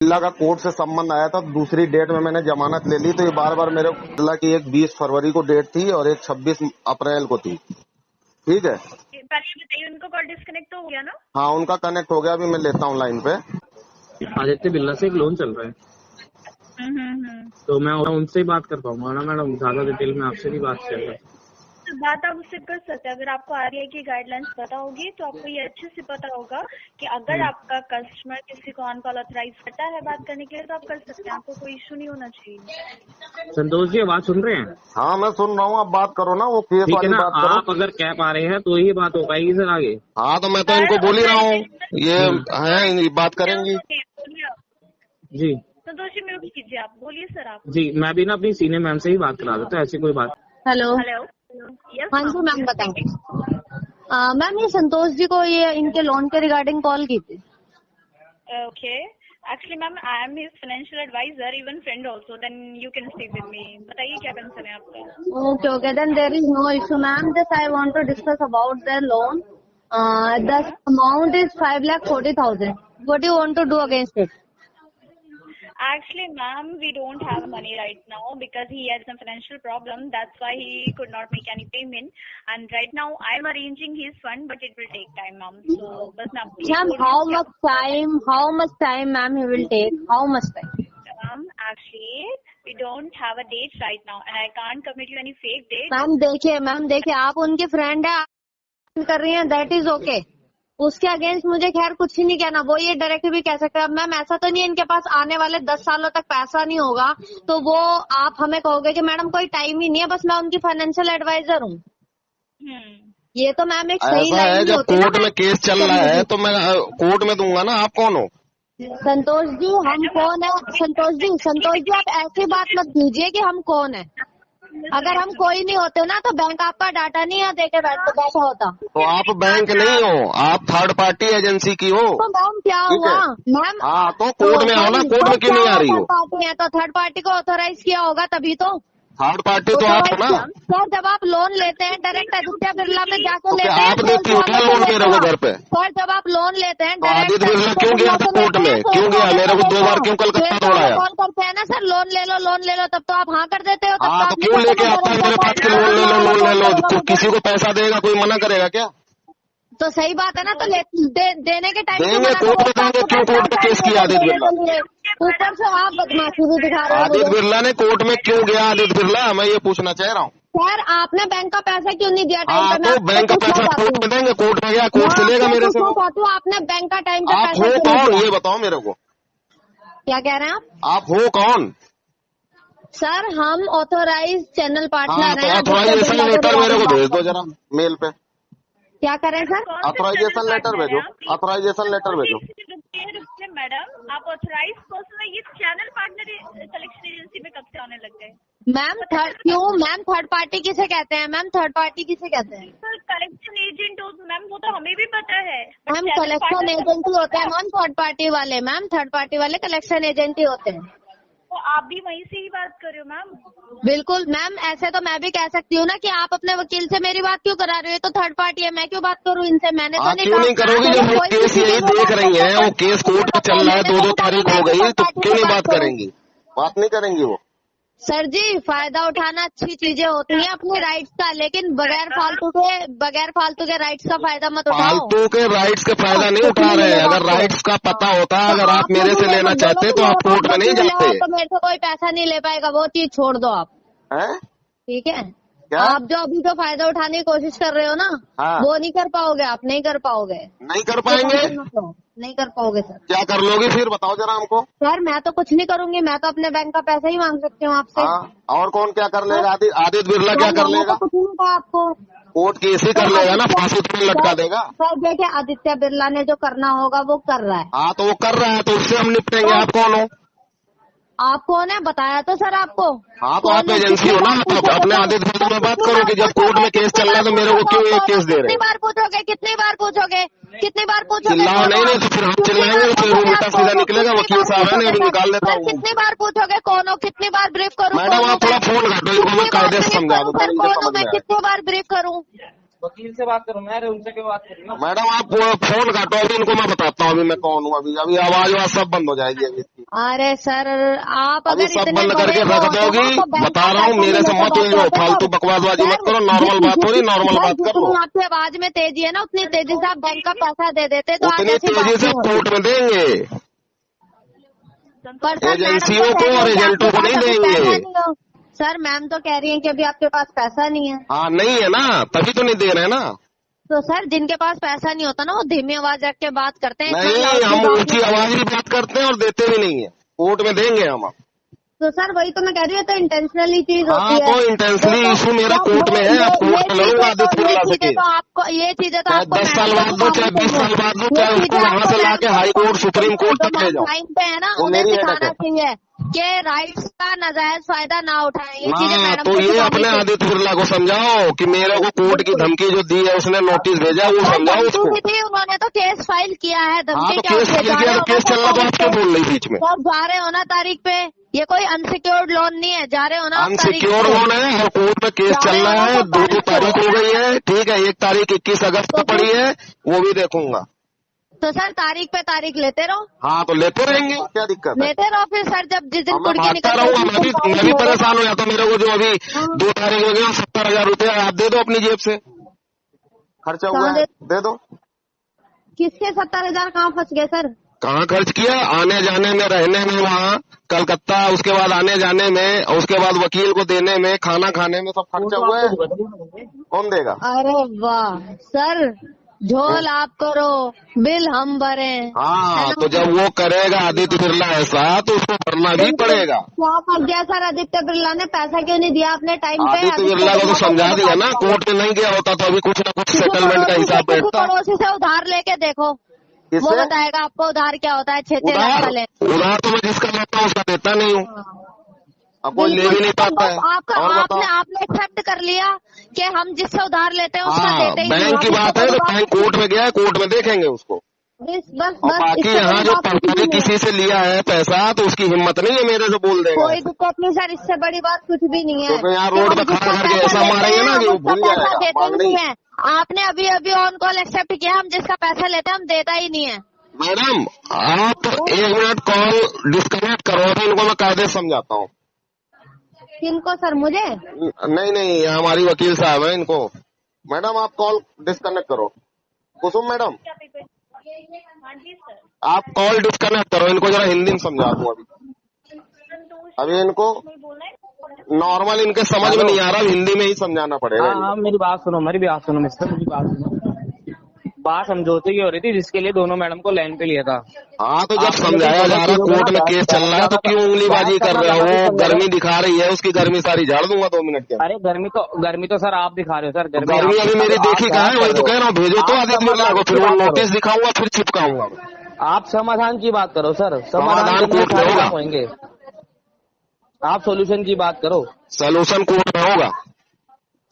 बिरला का कोर्ट से संबंध आया था, दूसरी डेट में मैंने जमानत ले ली, तो ये बार बार मेरे बिरला की एक 20 फरवरी को डेट थी और एक 26 अप्रैल को थी। ठीक है, पहले ये बताइए, उनको कॉल डिस्कनेक्ट हो गया ना? हाँ उनका कनेक्ट हो गया, अभी मैं लेता हूँ लाइन पे। आदित्य बिरला से एक लोन चल रहा है, तो मैं उनसे ही बात कर पाऊंगा ना मैडम? ज्यादा डिटेल में आपसे भी बात कर बात आप उससे कर सकते हैं। अगर आपको आरबीआई की गाइडलाइंस पता होगी तो आपको ये अच्छे से पता होगा कि अगर आपका कस्टमर किसी को ऑन कॉल ऑथराइज करता है बात करने के लिए तो आप कर सकते हैं, आपको कोई इशू नहीं होना चाहिए। संतोष जी आवाज सुन रहे हैं? हाँ मैं सुन रहा हूँ, आप बात करो ना, वो केस वाली बात करो। आप अगर कह पा रहे हैं तो ही बात हो पाएगी सर आगे। हाँ तो मैं तो इनको बोल ही रहा हूँ, ये है बात करेंगी जी। संतोष जी म्यूट कीजिए, आप बोलिए सर। आप जी, मैं भी ना अपनी सीनियर मैम से ही बात करा देता हूँ, ऐसी कोई बात। हेलो हेलो, हाँ जी मैम बताओ। मैम ये संतोष जी को ये इनके लोन के रिगार्डिंग कॉल की थी। Okay, actually ma'am I am his financial advisor, even friend also, then you can speak with me. बताइए क्या कंसर्न है आपका? Okay okay, then there is no issue ma'am, just I want to discuss about their loan. The amount is 5,40,000. What you want to do against it? Actually, ma'am, we don't have money right now because he had some financial problem. That's why he could not make any payment. And right now, I'm arranging his fund, but it will take time, ma'am. So, but now, Ma'am, how much time, ma'am, he will take? How much time? Ma'am, actually, we don't have a date right now, and I can't commit you any fake date. Ma'am देखिए, आप उनके friend है, कर रही हैं, that is okay. उसके against मुझे खैर कुछ ही नहीं कहना, वो ये डायरेक्ट भी कह सकते हैं। मैम ऐसा तो नहीं है इनके पास आने वाले 10 सालों तक पैसा नहीं होगा, तो वो आप हमें कहोगे कि मैडम कोई टाइम ही नहीं है, बस मैं उनकी फाइनेंशियल एडवाइजर हूँ। ये तो मैम एक सही लाइन है। जब कोर्ट में केस चल रहा है तो मैं कोर्ट में दूंगा ना। आप कौन हो? संतोष जी, हम कौन है? संतोष जी आप ऐसी बात मत कीजिए कि हम कौन है। अगर हम कोई नहीं होते ना तो बैंक आपका डाटा नहीं है देके बैठा होता। तो आप बैंक नहीं हो, आप थर्ड पार्टी एजेंसी की हो। तो मैम क्या हुआ मैम? हाँ तो कोर्ट में आओ ना, कोर्ट में क्यों नहीं आ रही हो? पार्टी है तो थर्ड पार्टी को ऑथोराइज किया होगा तभी तो। थर्ड पार्टी तो आप ना सर, जब आप लोन लेते हैं डायरेक्ट आदित्य बिरला में जाकर लेते हैं, आप देती हो क्या लोन दे रहे हो घर पे? सर जब आप लोन लेते हैं आदित्य बिरला क्यों गया था कोर्ट में? क्यों गया? मेरे को 2 बार क्यों कलकत्ता दौड़ाया? कॉल करते हैं ना सर, लोन ले लो, तब तो आप हाँ कर देते हो। हाँ तो क्यों लेके आता है मेरे पास के लोन ले लो? किसी को पैसा देगा कोई मना करेगा क्या? तो सही बात है ना, तो देने के टाइम देंगे, कोर्ट में देंगे। क्यों कोर्ट में केस किया आदित्य बिरला? ऊपर से आप बदमाशी भी दिखा रहे हो। आदित्य बिरला ने कोर्ट में क्यों गया? आदित्य बिरला, मैं ये पूछना चाह रहा हूँ। सर आपने बैंक का पैसा क्यों नहीं दिया टाइम पे? तो बैंक का पैसा कोर्ट में देंगे, कोर्ट में गया, कोर्ट से लेगा मेरे से। आपने बैंक का टाइम पे आप हो कौन ये बताओ मेरे को? क्या कह रहे हैं आप हो कौन? सर हम ऑथोराइज चैनल पार्टनर हैं। तो ऑथोराइजेशन लेटर मेरे को भेज दो जरा मेल पे। क्या करें सर? ऑथोराइजेशन लेटर भेजो, ऑथोराइजेशन लेटर भेजो। मैडम आप ऑथोराइज पर्सन है, ये चैनल पार्टनर कलेक्शन एजेंसी में कब से आने लग गए? मैम थर्ड पार्टी किसे कहते हैं? मैम थर्ड पार्टी किसे कहते हैं? सर कलेक्शन एजेंट हो मैम, वो तो हमें भी पता है। मैम कलेक्शन एजेंट ही होते हैं मैम थर्ड पार्टी वाले। मैम थर्ड पार्टी वाले कलेक्शन एजेंट ही होते हैं। तो आप भी वहीं से ही बात कर रहे हो मैम? बिल्कुल मैम, ऐसे तो मैं भी कह सकती हूँ ना कि आप अपने वकील से मेरी बात क्यों करा रहे हो? तो थर्ड पार्टी है, मैं क्यों बात करूँ इनसे? मैंने तो नहीं क्यों नहीं करोगी? जब वो केस यही देख रही है, वो केस कोर्ट में चल रहा है, 2-2 तारीख हो गई, तो क्यों नहीं बात करेंगी? बात नहीं करेंगी वो? सर जी फायदा उठाना अच्छी चीजें होती हैं अपने राइट्स का, लेकिन बगैर फालतू के राइट्स का फायदा मत उठाओ। फालतू के राइट्स का फायदा नहीं उठा रहे हैं। अगर राइट्स का पता होता, अगर आप मेरे से लेना चाहते तो आप कोर्ट में नहीं जाते। तो मेरे से कोई पैसा नहीं ले पाएगा, वो चीज छोड़ दो आप। ठीक है, आप जो अभी जो फायदा उठाने की कोशिश कर रहे हो ना, वो नहीं कर पाओगे, आप नहीं कर पाओगे। नहीं कर पाएंगे? नहीं कर पाओगे सर। क्या कर लोगे फिर बताओ जरा हमको। सर मैं तो कुछ नहीं करूंगी, मैं तो अपने बैंक का पैसा ही मांग सकती हूँ आपसे। और कौन क्या कर लेगा? आदित्य बिरला क्या कर लेगा? कुछ नहीं कहा आपको। कोर्ट केस ही कर लेगा ना, फांसी तो लटका देगा। सर देखिए आदित्य बिरला ने जो करना होगा वो कर रहा है। हाँ तो वो कर रहा है, तो उससे हम निपटेंगे। आप कौन हो? आप कौन है बताया तो सर आपको। हाँ तो आप एजेंसी हो ना, अपने आदित्य बिरला में बात करो कि जब कोर्ट में केस चल रहा है तो मेरे को क्यों ये केस दे रहे हैं? कितनी बार पूछोगे? चिल्लाओ नहीं तो फिर हम चिल्लाएंगे, फिर वो उल्टा सीधा निकलेगा। वकील साहब है, अभी निकाल लेता हूँ। कितनी बार पूछोगे कौन हो? कितनी बार ब्रीफ करूँ? मैडम आप थोड़ा फोन काटो, इनको मैं कायदे से समझा दूँ। कितनी बार ब्रीफ करूँ? वकील से बात करो, मैं उनसे क्यों बात करूँ? मैडम आप फोन काटो, अभी इनको मैं बताता हूँ अभी मैं कौन हूँ। अभी आवाज सब बंद हो जाएगी अभी इसकी। अरे सर आप अभी अगर सब इतने बंद बड़े करके वो रख होते ना दोगी, तो बैंक बता का रहा हूँ। पैसा मेरे नहीं से लेके मत बैठते हो, होते फालतू सर। बकवासबाजी मत करो, सर, नॉर्मल बात हो रही, नॉर्मल बात कर लो। आपकी आवाज में तेजी है ना, उतनी तेजी से आप बैंक का पैसा दे देते तो आज उतनी ऐसी बात तेजी से नहीं होती। कोर्ट में देंगे, पर सर मैडम तो एजेंसियों कह को रही और है कि आपके एजेंटों को पास नहीं अभी पैसा देंगे। नहीं हो। सर मैम तो कह रही है कि अभी आपके पास पैसा नहीं है। हाँ नहीं है ना, तभी तो नहीं दे रहे हैं ना। तो सर जिनके पास पैसा नहीं होता ना वो धीमी आवाज रख के बात करते हैं, इतना नहीं, लाउडली हम बात ऊंची नहीं करते। आवाज भी बात करते हैं और देते भी नहीं है, कोर्ट में देंगे हम। तो सर वही तो मैं कह रही हूँ, तो इंटेंशनली चीज हाँ होती है। तो इंटेंशनली इशू मेरा कोर्ट में है, अब कोर्ट में लड़ूंगा आदित्य बिरला से केस। ये चीजें तो चाहे आपको 10 साल मैडम बाद दो, चाहे 20 साल बाद दो, चाहे उसको वहां से लाके हाई कोर्ट सुप्रीम कोर्ट तक ले जाओ, लाइन पे है ना, वो उन्हें मेरी हेडेक सिखाना है। चाहिए कि राइट्स का नाजायज फायदा ना उठाएं। ये चीजें हाँ मैडम तो को ये सिखानी अपने चाहिए। आदित्य बिरला को समझाओ कि मेरे को कोर्ट की धमकी जो दी है, उसने नोटिस भेजा, वो सर समझाओ धमकी उसको। भी थी, उन्होंने तो केस फाइल किया है। हाँ धमकी तो क्या केस होती है? फाइल जा किया, रहे तो हो केस ना चल रहा तो आप क्यों बोल रही बीच में? सर जा रहे हो ना तारीख पे, ये कोई अनसिक्योर्ड लोन नहीं है, जा रहे हो ना आप तारीख अनसिक्योर्ड पे। लोन है और कोर्ट में केस चल रहा है, 2 तारीख हो गई है, ठीक है, 1 तारीख 21 अगस्त को पड़ी है, वो भी देखूंगा। तो सर तारीख पे तारीख लेते रहो। हाँ तो लेते रहेंगे, क्या दिक्कत है? लेते रहो फिर सर, जब जिस दिन मैं कुड़की भागता निकल रहूंगा, मैं भी जाएगी परेशान हो जाता हूँ। मेरे को जो अभी 2 तारीख हो गई, 70,000 रुपया आप दे दो अपनी जेब से, खर्चा हुआ है, दे दो। किसके 70,000 कहाँ फंस गए सर? कहाँ खर्च किया? आने जाने में, रहने में वहाँ कलकत्ता, उसके बाद आने जाने में, और उसके बाद वकील को देने में, खाना खाने में, सब खर्चा हुआ है। कौन देगा? अरे वाह सर, झोल आप करो, बिल हम भरें। हाँ तो जब वो करेगा आदित्य बिरला ऐसा, तो उसको भरना भी पड़ेगा। क्या फंस गया सर? आदित्य बिरला ने पैसा क्यों नहीं दिया अपने टाइम पे? आदित्य बिरला को तो समझा दिया ना, कोर्ट में नहीं गया होता तो अभी कुछ ना कुछ सेटलमेंट का हिसाब बैठता। पड़ोसी से उधार लेके देखो, वो बताएगा आपको उधार क्या होता है। 6 लाख का ले। उधार तो मैं जिसका लेता हूँ उसका देता नहीं हूँ, अब कोई ले भी नहीं पाता है। आपका और आपने एक्सेप्ट कर लिया कि हम जिससे उधार लेते हैं उसका हाँ, देते ही नहीं। बैंक की बात है तो बैंक कोर्ट में गया है, कोर्ट में देखेंगे उसको। बस और बाकी यहाँ जो पर्सनली किसी से लिया है पैसा, तो उसकी हिम्मत नहीं है मेरे से बोल देगा। कोई दिक्कत नहीं सर, इससे बड़ी बात कुछ भी नहीं है। तो यहाँ रोड पे खड़ा करके ऐसा मारेंगे ना कि वो भूल जाएगा। देते नहीं है। आपने अभी अभी ऑन कॉल एक्सेप्ट किया, हम जिसका पैसा लेते हैं हम देता ही नहीं है। मैडम आप 1 मिनट कॉल डिस्कनेक्ट करो, तो इनको मैं कायदे से समझाता हूँ। किनको सर? मुझे नहीं, हमारी वकील साहब है, इनको। मैडम आप कॉल डिस्कनेक्ट करो। कुसुम मैडम हाँ जी सर। आप कॉल डिस्कनेक्ट करो, इनको जरा हिंदी में समझा दूँ अभी इनको बोलना है नॉर्मल इनके समझ में नहीं आ रहा, हिंदी में ही समझाना पड़ेगा। हाँ मेरी बात सुनो, मिस्टर, मेरी बात सुनो। बात समझौते की हो रही थी, जिसके लिए दोनों मैडम को लाइन पे लिया था। हाँ तो जब समझाया जा रहा कोर्ट में केस चल रहा है, तो क्यों उंगलीबाजी कर रहे हो? वो गर्मी दिखा रही है, उसकी गर्मी सारी झाड़ दूंगा 2 मिनट के। अरे गर्मी तो सर आप दिखा रहे हो सर। गर्मी अभी मेरी देखी कहाँ है? वही तो कह रहा हूँ, भेजो तो आदित्य बिरला को, फिर वो नोटिस दिखाऊंगा, फिर चिपकाऊंगा। आप समाधान की बात करो सर, समाधान कोर्ट में होगा। होंगे। आप सोल्यूशन की बात करो, सोल्यूशन कोर्ट में होगा।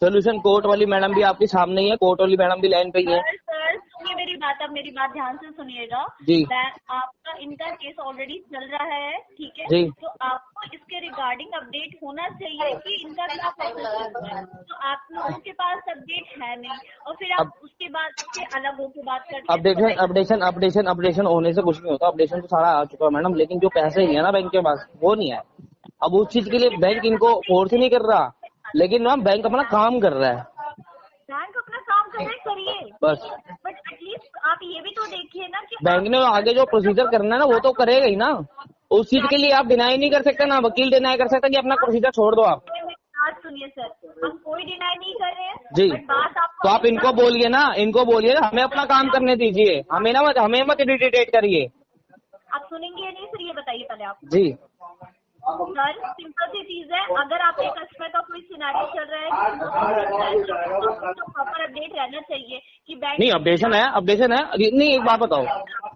सोल्यूशन कोर्ट वाली मैडम भी आपके सामने ही है, कोर्ट वाली मैडम भी लाइन पे ही है। सर सुनिए मेरी बात, आप मेरी बात ध्यान से सुनिएगा जी। आपका इनका केस ऑलरेडी चल रहा है, ठीक है जी। तो आपको इसके रिगार्डिंग अपडेट होना चाहिए कि इनका क्या प्रोसेस है। तो आप लोगों के पास अपडेट है नहीं, और फिर आप उसके बाद से अलग होकर बात करते हैं। अपडेशन होने से कुछ नहीं होता। अपडेशन तो सारा आ चुका है मैडम, लेकिन जो पैसे ही है ना बैंक के पास, वो नहीं है। अब उस चीज के लिए बैंक इनको फोर्स नहीं कर रहा, लेकिन मैम बैंक अपना काम कर रहा है। बैंक अपना काम कर रहे, करिए बस। बट एटलीस्ट आप ये भी तो देखिए ना कि बैंक ने आगे जो प्रोसीजर करना है ना, वो तो करेगा ही ना। उस चीज के लिए आप डिनाई नहीं कर सकते ना, वकील डिनाई कर सकता कि अपना प्रोसीजर छोड़ दो आप। बात सुनिए सर, हम कोई डिनाई नहीं कर रहे हैं जी। बट बात तो आप इनको बोलिए ना, हमें अपना काम करने दीजिए, हमें मत इरिटेट करिए। आप सुनेंगे या नहीं सर, ये बताइए पहले आप। जी सर सिंपल सी चीज है, अगर आपके कस्टमर का कोई सिनेरियो चल रहा है तो प्रॉपर अपडेट रहना चाहिए कि बैंक नहीं, अपडेशन है। नहीं एक बात बताओ,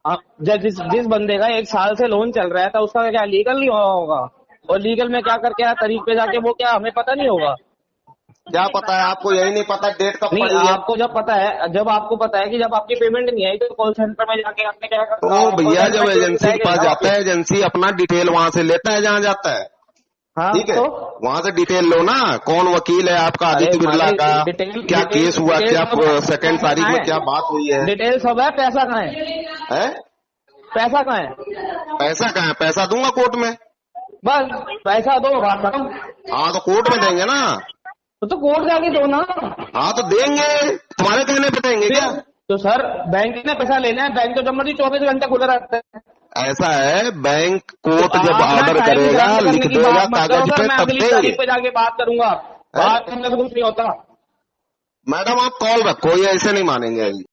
आप जिस बंदे का 1 साल से लोन चल रहा है, तो उसका क्या लीगल नहीं हुआ होगा? और लीगल में क्या करके आया तारीख पे जाके, वो क्या हमें पता नहीं होगा? क्या पता है आपको? यही नहीं पता डेट कब नहीं, पड़ी है? आपको जब आपको पता है कि जब आपकी पेमेंट नहीं आई, तो कॉल सेंटर में जाके आपने क्या तो भैया जब एजेंसी के पास जाता है, एजेंसी अपना डिटेल वहाँ से लेता है जहाँ जाता है। हाँ, ठीक है, तो वहां से डिटेल लो ना, कौन वकील है आपका अरे आदित्य बिरला भाई, का, डिटेल क्या केस हुआ, डिटेल क्या सब है। 2 तारीख में क्या बात हुई है? डिटेल सब है, पैसा कहाँ है? हैं? पैसा कहाँ है? पैसा कहाँ है? पैसा दूंगा कोर्ट में। बस पैसा दो, बात खत्म। हाँ तो कोर्ट में देंगे ना। तो कोर्ट जाके दो ना। हाँ तो देंगे, तुम्हारे कहने पे देंगे क्या? तो सर बैंक ने पैसा लेना है, बैंक तो जब मर्जी 24 घंटे खुला रहता है। ऐसा है, बैंक कोर्ट तो जब आप ना ऑर्डर टाइम करेगा, खराब करने लिख की देगा बात मत करो कागज सर, पे, मैं तब अगली देंगे। तारीख पे जाके बात करूंगा। बात करने से कुछ नहीं होता। मैडम आप कॉल रखो, ये ऐसे नहीं मानेंगे।